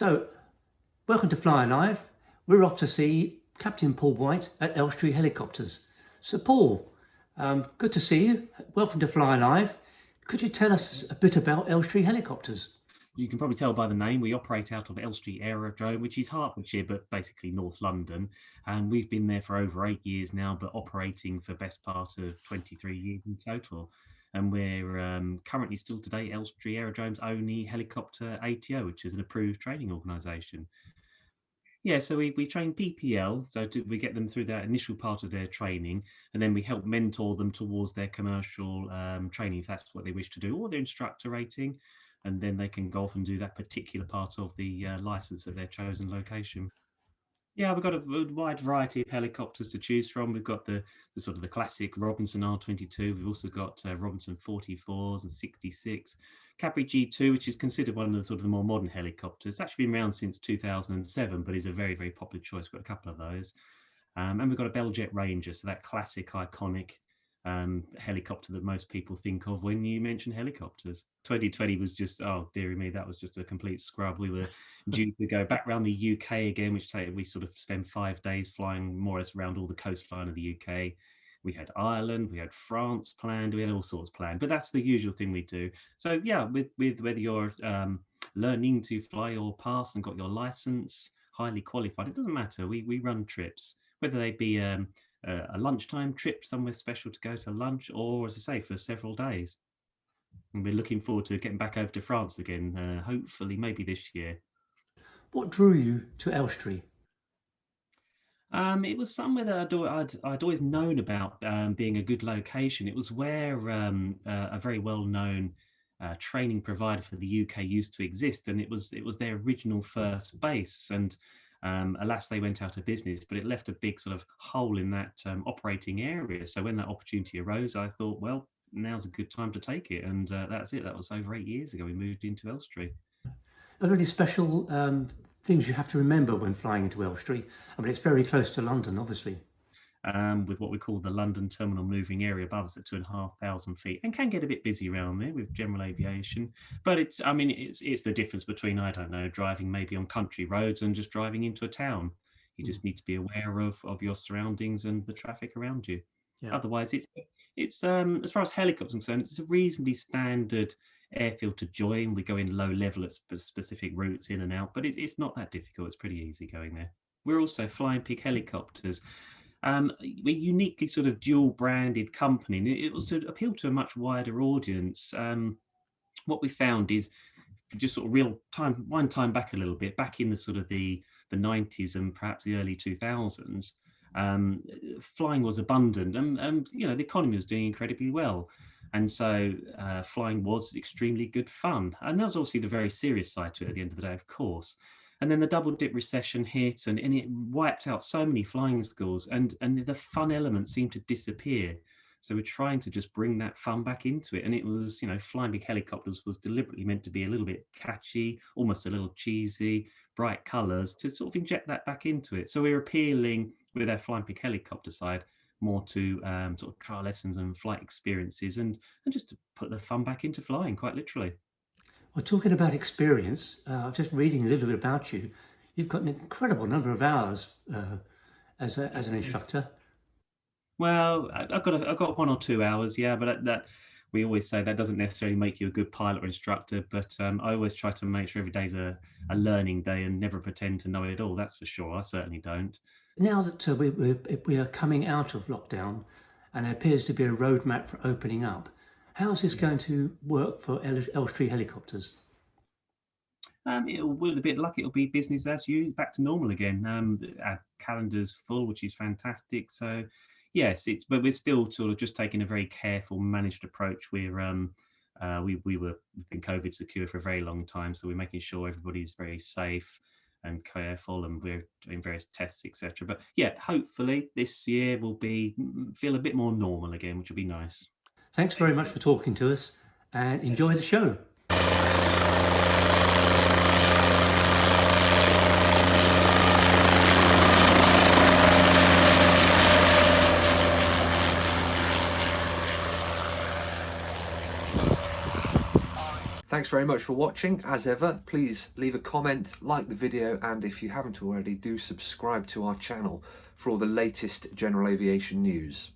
So, welcome to Fly Alive. We're off to see Captain Paul White at Elstree Helicopters. So Paul, good to see you. Welcome to Fly Alive. Could you tell us a bit about Elstree Helicopters? You can probably tell by the name, we operate out of Elstree Aerodrome, which is Hertfordshire, but basically North London. And we've been there for over 8 years now, but operating for best part of 23 years in total. And we're currently still today Elstree Aerodrome's only helicopter ATO, which is an approved training organisation. Yeah, so we train PPL, we get them through that initial part of their training, and then we help mentor them towards their commercial training, if that's what they wish to do, or their instructor rating, and then they can go off and do that particular part of the license at their chosen location. Yeah, we've got a wide variety of helicopters to choose from. We've got the sort of the classic Robinson R22. We've also got Robinson 44s and 66. Capri G2, which is considered one of the sort of the more modern helicopters. It's actually been around since 2007, but is a very, very popular choice. We've got a couple of those. And we've got a Bell Jet Ranger, so that classic, iconic helicopter that most people think of when you mention helicopters. 2020 was just, oh dearie me, that was just a complete scrub. We were due to go back around the UK again, we sort of spent 5 days flying more or less around all the coastline of the UK. We had Ireland, we had France planned, we had all sorts planned, but that's the usual thing we do. So yeah, with whether you're learning to fly or pass and got your license, highly qualified, it doesn't matter. We run trips, whether they be a lunchtime trip somewhere special to go to lunch, or as I say, for several days. And we're looking forward to getting back over to France again, hopefully maybe this year. What drew you to Elstree? It was somewhere that I'd always known about being a good location. It was where a very well-known training provider for the UK used to exist, and it was their original first base. And alas, they went out of business, but it left a big sort of hole in that operating area. So when that opportunity arose, I thought, well, now's a good time to take it, and that's it. That was over 8 years ago. We moved into Elstree. Are there any special things you have to remember when flying into Elstree? I mean, it's very close to London, obviously. With what we call the London Terminal Moving Area above us at 2,500 feet, and can get a bit busy around there with general aviation. But it's the difference between, I don't know, driving maybe on country roads and just driving into a town. You just need to be aware of your surroundings and the traffic around you. Yeah. Otherwise, it's as far as helicopters are concerned, it's a reasonably standard airfield to join. We go in low level at specific routes in and out, but it's not that difficult. It's pretty easy going there. We're also Flying Pig helicopters. We're uniquely sort of dual branded company, and it was to appeal to a much wider audience. What we found is just sort of wind time back a little bit, back in the sort of the 90s and perhaps the early 2000s. Flying was abundant, and the economy was doing incredibly well, and so flying was extremely good fun. And that was obviously the very serious side to it at the end of the day, of course. And then the double dip recession hit, and it wiped out so many flying schools, and the fun element seemed to disappear. So we're trying to just bring that fun back into it. And it was, Flying Big Helicopters was deliberately meant to be a little bit catchy, almost a little cheesy, bright colours, to sort of inject that back into it. So we're appealing with our Flying Pig Helicopter side more to sort of trial lessons and flight experiences, and just to put the fun back into flying, quite literally. Well, talking about experience, just reading a little bit about you, you've got an incredible number of hours as an instructor. Well, I've got 1 or 2 hours, yeah, but that we always say that doesn't necessarily make you a good pilot or instructor. But I always try to make sure every day's a learning day and never pretend to know it all. That's for sure. I certainly don't. Now that we are coming out of lockdown, and there appears to be a roadmap for opening up, how is this going to work for Elstree Helicopters? With a bit of luck, it'll be business as usual, back to normal again. Our calendar's full, which is fantastic. So, yes, but we're still sort of just taking a very careful, managed approach. We've been COVID secure for a very long time, so we're making sure everybody's very safe and careful, and we're doing various tests, etc. But yeah, hopefully this year will feel a bit more normal again, which will be nice. Thanks very much for talking to us, and enjoy the show. Thanks very much for watching. As ever, please leave a comment, like the video, and if you haven't already, do subscribe to our channel for all the latest general aviation news.